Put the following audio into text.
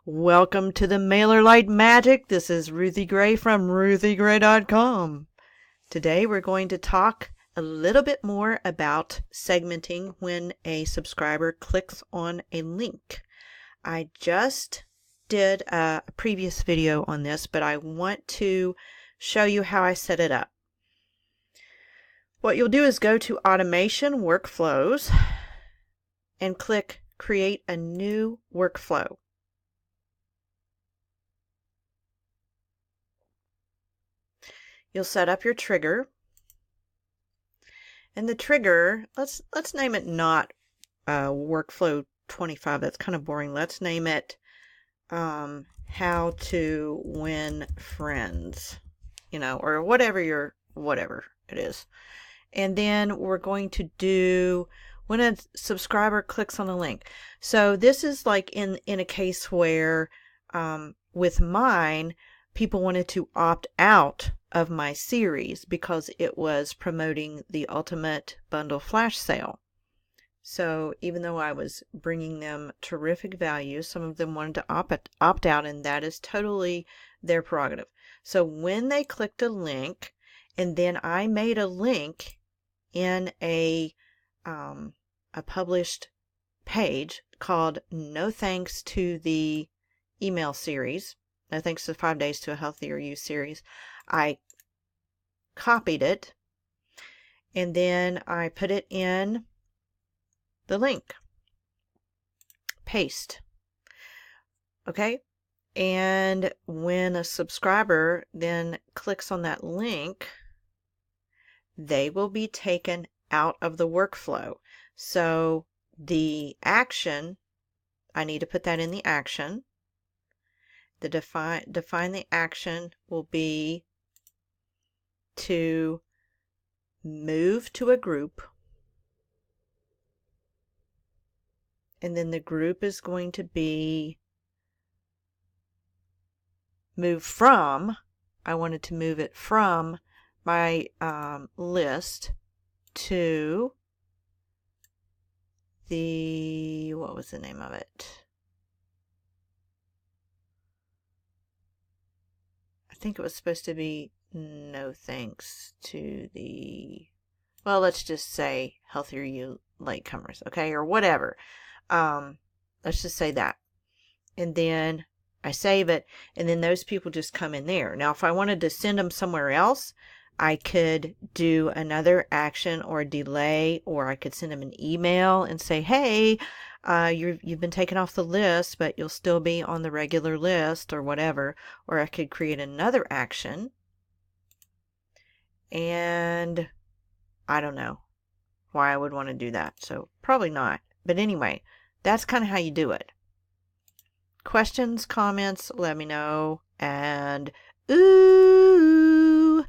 Welcome to the MailerLite Magic. This is Ruthie Gray from RuthieGray.com. Today we're going to talk a little bit more about segmenting when a subscriber clicks on a link. I just did a previous video on this, but I want to show you how I set it up. What you'll do is go to Automation Workflows and click Create a New Workflow. You'll set up your trigger, and the trigger, let's name it not workflow 25. That's kind of boring. Let's name it how to win friends, or whatever it is. And then we're going to do when a subscriber clicks on a link. So this is like in a case where with mine, people wanted to opt out of my series because it was promoting the Ultimate Bundle Flash Sale. So even though I was bringing them terrific value, some of them wanted to opt out, and that is totally their prerogative. So when they clicked a link, and then I made a link in a published page called No Thanks to the Email Series, No Thanks to 5 Days to a Healthier You series, I copied it and then I put it in the link. Paste. Okay? And when a subscriber then clicks on that link, they will be taken out of the workflow. So the action, I need to put that in the action. The define the action will be to move to a group, and then the group is going to be move from, I wanted to move it from my list to the, what was the name of it? I think it was supposed to be No Thanks to the, well, let's just say Healthier You Latecomers, okay, or whatever. Let's just say that. And then I save it, and then those people just come in there. Now, if I wanted to send them somewhere else, I could do another action or delay, or I could send them an email and say, hey, you've been taken off the list, but you'll still be on the regular list, or whatever. Or I could create another action, and I don't know why I would want to do that, so probably not. But anyway, that's kind of how you do it. Questions, comments, let me know. And ooh,